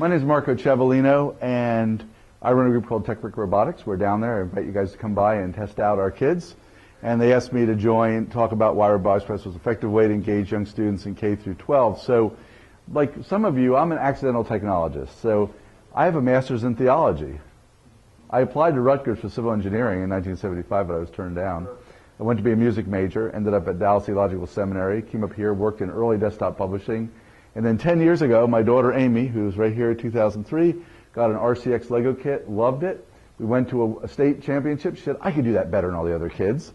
My name is Marco Ciavolino, and I run a group called TechBrick Robotics. We're down there. I invite you guys to come by and test out our kids. And they asked me to join, talk about why robotics was an effective way to engage young students in K through 12. So, like some of you, I'm an accidental technologist. So, I have a master's in theology. I applied to Rutgers for civil engineering in 1975, but I was turned down. I went to be a music major, ended up at Dallas Theological Seminary, came up here, worked in early desktop publishing. And then 10 years ago, my daughter Amy, who's right here in 2003, got an RCX Lego kit, loved it. We went to a state championship. She said, I could do that better than all the other kids.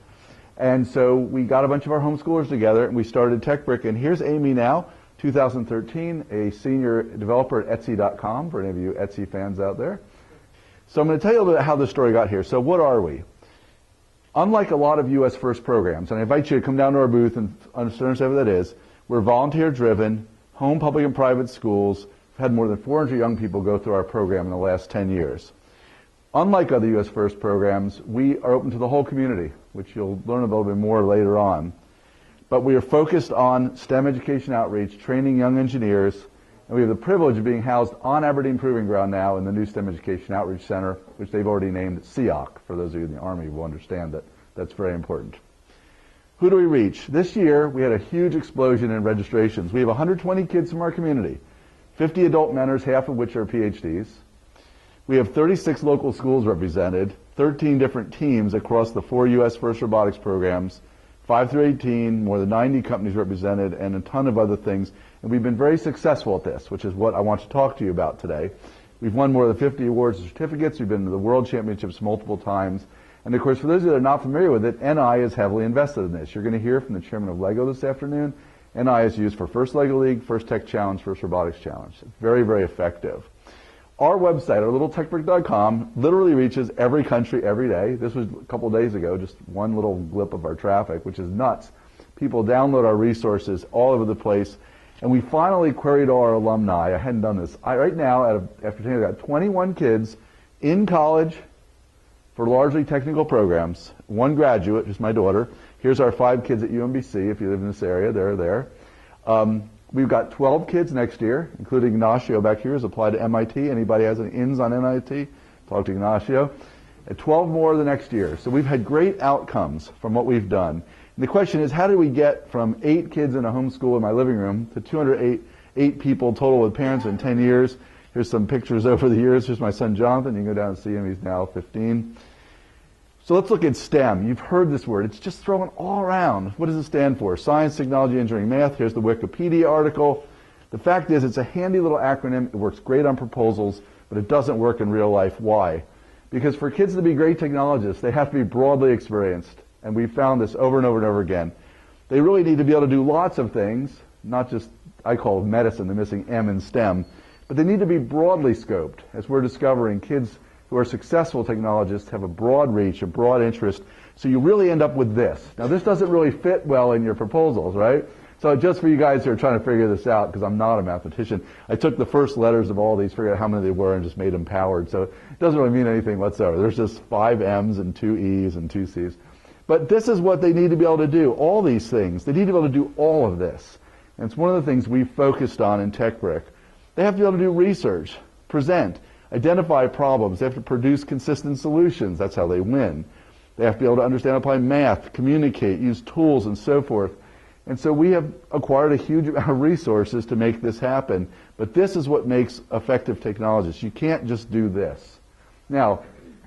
And so we got a bunch of our homeschoolers together, and we started TechBrick. And here's Amy now, 2013, a senior developer at Etsy.com, for any of you Etsy fans out there. So I'm going to tell you a little bit how this story got here. So what are we? Unlike a lot of U.S. FIRST programs, and I invite you to come down to our booth and understand what that is, we're volunteer-driven, home, public, and private schools. We've had more than 400 young people go through our program in the last 10 years. Unlike other U.S. FIRST programs, we are open to the whole community, which you'll learn a little bit more later on. But we are focused on STEM education outreach, training young engineers, and we have the privilege of being housed on Aberdeen Proving Ground now in the new STEM Education Outreach Center, which they've already named SEOC. For those of you in the Army who will understand that that's very important. Who do we reach? This year, we had a huge explosion in registrations. We have 120 kids from our community, 50 adult mentors, half of which are PhDs. We have 36 local schools represented, 13 different teams across the 4 U.S. FIRST robotics programs, 5 through 18, more than 90 companies represented, and a ton of other things. And we've been very successful at this, which is what I want to talk to you about today. We've won more than 50 awards and certificates. We've been to the World Championships multiple times. And of course, for those of you that are not familiar with it, NI is heavily invested in this. You're going to hear from the chairman of LEGO this afternoon. NI is used for First LEGO League, First Tech Challenge, First Robotics Challenge. It's very, very effective. Our website, our little techbrick.com, literally reaches every country every day. This was a couple of days ago, just one little blip of our traffic, which is nuts. People download our resources all over the place. And we finally queried all our alumni. I hadn't done this. Right now, after 10 years, I've got 21 kids in college for largely technical programs. 1 graduate, who's my daughter. Here's our 5 kids at UMBC. If you live in this area, they're there. We've got 12 kids next year, including Ignacio back here, who's applied to MIT. Anybody has any ins on MIT? Talk to Ignacio. And 12 more the next year. So we've had great outcomes from what we've done. And the question is, how do we get from 8 kids in a homeschool in my living room to 208 people total with parents in 10 years? Here's some pictures over the years. Here's my son Jonathan. You can go down and see him. He's now 15. So let's look at STEM. You've heard this word. It's just thrown all around. What does it stand for? Science, technology, engineering, math. Here's the Wikipedia article. The fact is, it's a handy little acronym. It works great on proposals, but it doesn't work in real life. Why? Because for kids to be great technologists, they have to be broadly experienced. And we've found this over and over and over again. They really need to be able to do lots of things, not just, I call medicine, the missing M in STEM, but they need to be broadly scoped. As we're discovering, kids who are successful technologists have a broad reach, a broad interest, so you really end up with this. Now, this doesn't really fit well in your proposals, right? So just for you guys who are trying to figure this out, because I'm not a mathematician, I took the first letters of all these, figured out how many they were, and just made them powered. So it doesn't really mean anything whatsoever. There's just 5 M's and 2 E's and 2 C's. But this is what they need to be able to do, all these things. They need to be able to do all of this. And it's one of the things we've focused on in TechBrick. They have to be able to do research, present, identify problems. They have to produce consistent solutions. That's how they win. They have to be able to understand, apply math, communicate, use tools, and so forth. And so we have acquired a huge amount of resources to make this happen. But this is what makes effective technologists. You can't just do this. Now,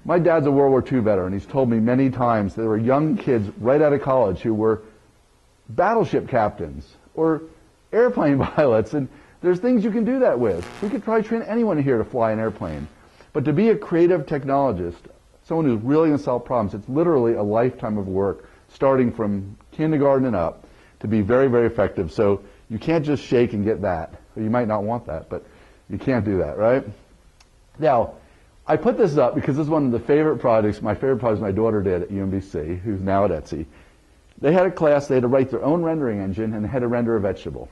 my dad's a World War II veteran. He's told me many times there were young kids right out of college who were battleship captains or airplane pilots, and there's things you can do that with. We could probably train anyone here to fly an airplane. But to be a creative technologist, someone who's really going to solve problems, it's literally a lifetime of work, starting from kindergarten and up, to be very, very effective. So you can't just shake and get that. Well, you might not want that, but you can't do that, right? Now, I put this up because this is one of the favorite projects, my favorite project my daughter did at UMBC, who's now at Etsy. They had a class, they had to write their own rendering engine, and they had to render a vegetable.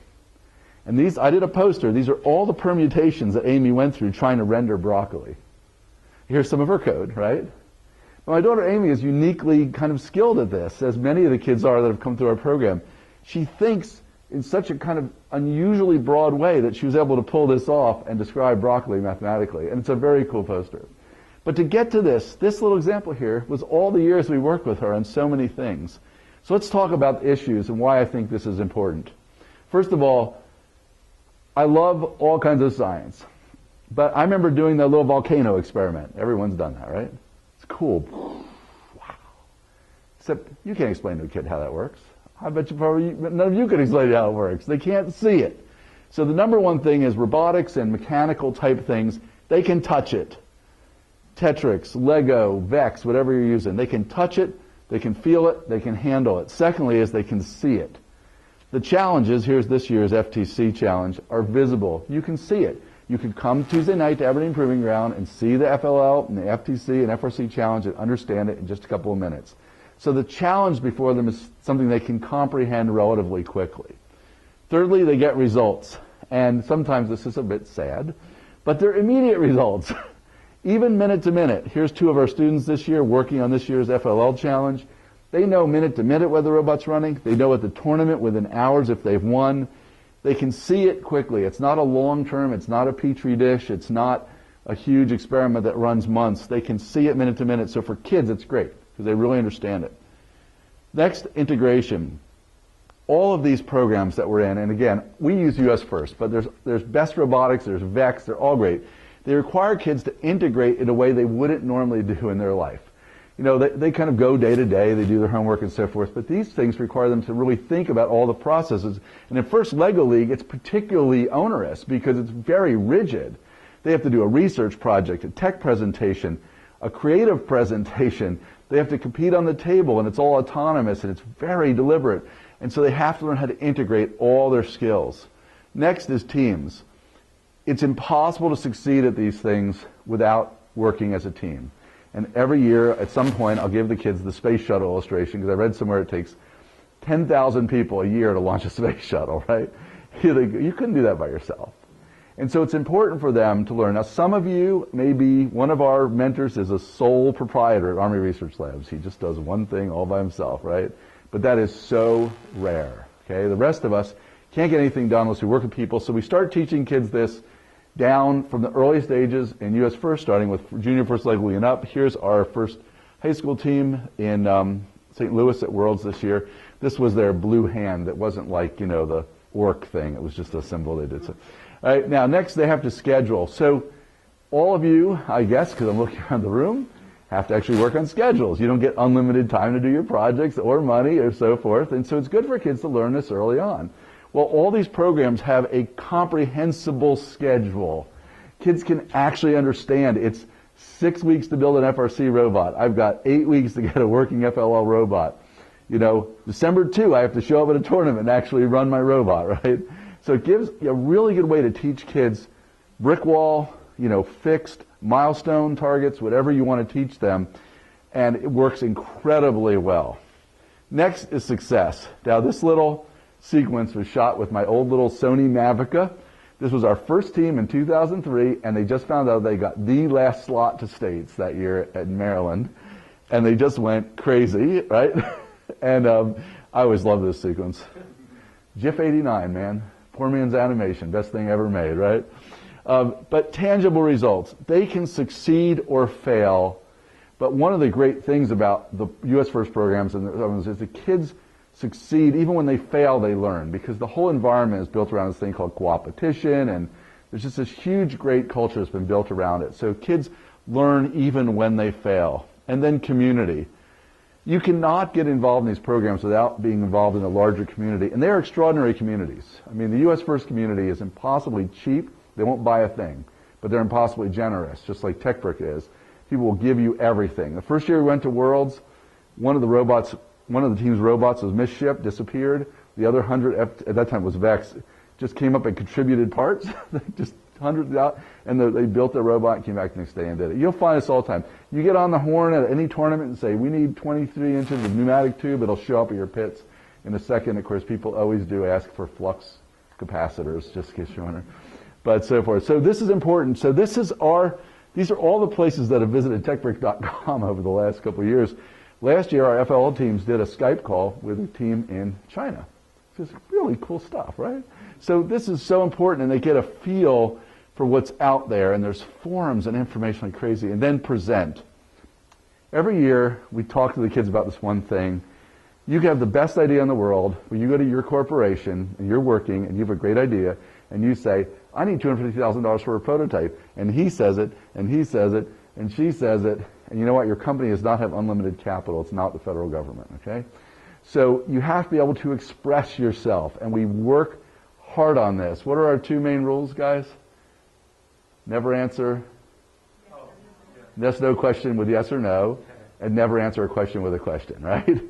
And these, I did a poster. These are all the permutations that Amy went through trying to render broccoli. Here's some of her code, right? But my daughter Amy is uniquely kind of skilled at this, as many of the kids are that have come through our program. She thinks in such a kind of unusually broad way that she was able to pull this off and describe broccoli mathematically. And it's a very cool poster. But to get to this little example here was all the years we worked with her on so many things. So let's talk about issues and why I think this is important. First of all, I love all kinds of science. But I remember doing the little volcano experiment. Everyone's done that, right? It's cool. Wow. Except you can't explain to a kid how that works. I bet you probably none of you can explain how it works. They can't see it. So the number one thing is robotics and mechanical type things, they can touch it. Tetrix, Lego, Vex, whatever you're using, they can touch it, they can feel it, they can handle it. Secondly is they can see it. The challenges, here's this year's FTC challenge, are visible. You can see it. You could come Tuesday night to Aberdeen Proving Ground and see the FLL and the FTC and FRC challenge and understand it in just a couple of minutes. So the challenge before them is something they can comprehend relatively quickly. Thirdly, they get results. And sometimes this is a bit sad, but they're immediate results. Even minute to minute. Here's two of our students this year working on this year's FLL challenge. They know minute to minute whether the robot's running. They know at the tournament within hours if they've won. They can see it quickly. It's not a long term. It's not a petri dish. It's not a huge experiment that runs months. They can see it minute to minute. So for kids, it's great because they really understand it. Next, integration. All of these programs that we're in, and again, we use US First, but there's Best Robotics, there's VEX, they're all great. They require kids to integrate in a way they wouldn't normally do in their life. You know, they kind of go day to day, they do their homework and so forth, but these things require them to really think about all the processes. And in First Lego League, it's particularly onerous because it's very rigid. They have to do a research project, a tech presentation, a creative presentation. They have to compete on the table, and it's all autonomous, and it's very deliberate. And so they have to learn how to integrate all their skills. Next is teams. It's impossible to succeed at these things without working as a team. And every year, at some point, I'll give the kids the space shuttle illustration, because I read somewhere it takes 10,000 people a year to launch a space shuttle, right? You couldn't do that by yourself. And so it's important for them to learn. Now, some of you, maybe one of our mentors is a sole proprietor at Army Research Labs. He just does one thing all by himself, right? But that is so rare, okay? The rest of us can't get anything done unless we work with people. So we start teaching kids this down from the earliest ages in US First, starting with junior First Lego League and up. Here's our first high school team in St. Louis at Worlds this year. This was their blue hand. That wasn't like, you know, the orc thing. It was just a symbol they did. So, all right, now next they have to schedule. So all of you, I guess, because I'm looking around the room, have to actually work on schedules. You don't get unlimited time to do your projects or money or so forth. And so it's good for kids to learn this early on. Well, all these programs have a comprehensible schedule. Kids can actually understand it's 6 weeks to build an FRC robot. I've got 8 weeks to get a working FLL robot. You know, December 2, I have to show up at a tournament and actually run my robot, right? So it gives a really good way to teach kids brick wall, you know, fixed milestone targets, whatever you want to teach them, and it works incredibly well. Next is success. Now, this little sequence was shot with my old little Sony Mavica. This was our first team in 2003, and they just found out they got the last slot to states that year at Maryland, and they just went crazy, right? And I always love this sequence. GIF 89, man. Poor man's animation, best thing ever made, right? But tangible results. They can succeed or fail, but one of the great things about the US First programs and the other ones is the kids succeed. Even when they fail, they learn, because the whole environment is built around this thing called co-opetition, and there's just this huge, great culture that's been built around it. So kids learn even when they fail. And then community. You cannot get involved in these programs without being involved in a larger community, and they are extraordinary communities. I mean, the US First community is impossibly cheap. They won't buy a thing, but they're impossibly generous, just like TechBrick is. People will give you everything. The first year we went to Worlds, one of the team's robots was misshipped, disappeared. The other 100, at that time it was Vex, just came up and contributed parts, just hundreds out, and they built their robot and came back the next day and did it. You'll find us all the time. You get on the horn at any tournament and say, we need 23 inches of pneumatic tube, it'll show up at your pits in a second. Of course, people always do ask for flux capacitors, just in case you're wondering, but so forth. So this is important. So these are all the places that have visited techbrick.com over the last couple of years. Last year, our FLL teams did a Skype call with a team in China. Just really cool stuff, right? So this is so important, and they get a feel for what's out there, and there's forums and information like crazy, and then present. Every year, we talk to the kids about this one thing. You have the best idea in the world, when you go to your corporation, and you're working, and you have a great idea, and you say, I need $250,000 for a prototype, and he says it, and he says it, and she says it, and you know what? Your company does not have unlimited capital. It's not the federal government, okay? So you have to be able to express yourself, and we work hard on this. What are our two main rules, guys? Never answer yes/no question with yes or no, and never answer a question with a question, right?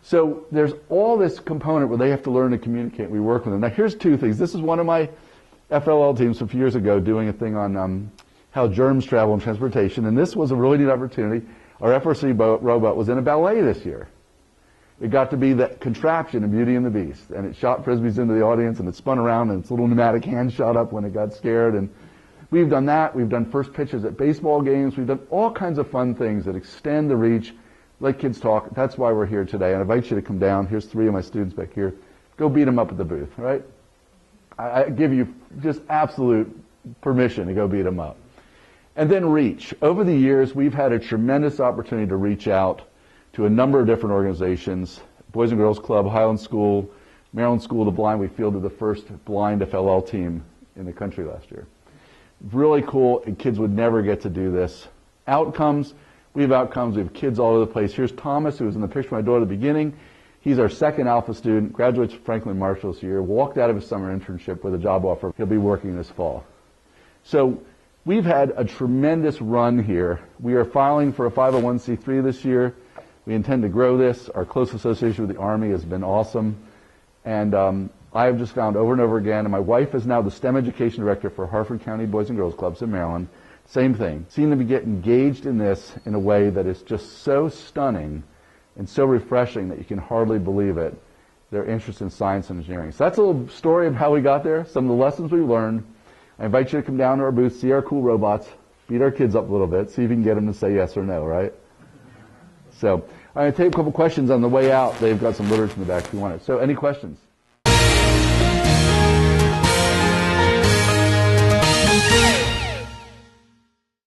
So there's all this component where they have to learn to communicate. We work with them. Now here's two things. This is one of my FLL teams a few years ago doing a thing on how germs travel in transportation, and this was a really neat opportunity. Our FRC robot was in a ballet this year. It got to be that contraption in Beauty and the Beast, and it shot frisbees into the audience, and it spun around, and its little pneumatic hand shot up when it got scared. And we've done that. We've done first pitches at baseball games. We've done all kinds of fun things that extend the reach, let kids talk. That's why we're here today. And I invite you to come down. Here's 3 of my students back here. Go beat them up at the booth, right? I give you just absolute permission to go beat them up. And then reach. Over the years, we've had a tremendous opportunity to reach out to a number of different organizations. Boys and Girls Club, Highland School, Maryland School of the Blind. We fielded the first blind FLL team in the country last year. Really cool, and kids would never get to do this. Outcomes, we have outcomes. We have kids all over the place. Here's Thomas, who was in the picture of my daughter at the beginning. He's our second Alpha student, graduates from Franklin Marshall this year, walked out of his summer internship with a job offer. He'll be working this fall. So we've had a tremendous run here. We are filing for a 501c3 this year. We intend to grow this. Our close association with the Army has been awesome. And I have just found over and over again, and my wife is now the STEM education director for Harford County Boys and Girls Clubs in Maryland. Same thing. Seeing them get engaged in this in a way that is just so stunning and so refreshing that you can hardly believe it. Their interest in science and engineering. So that's a little story of how we got there, some of the lessons we've learned. I invite you to come down to our booth, see our cool robots, beat our kids up a little bit, see if you can get them to say yes or no, right? So I'm going to take a couple questions on the way out. They've got some literature in the back if you want it. So any questions?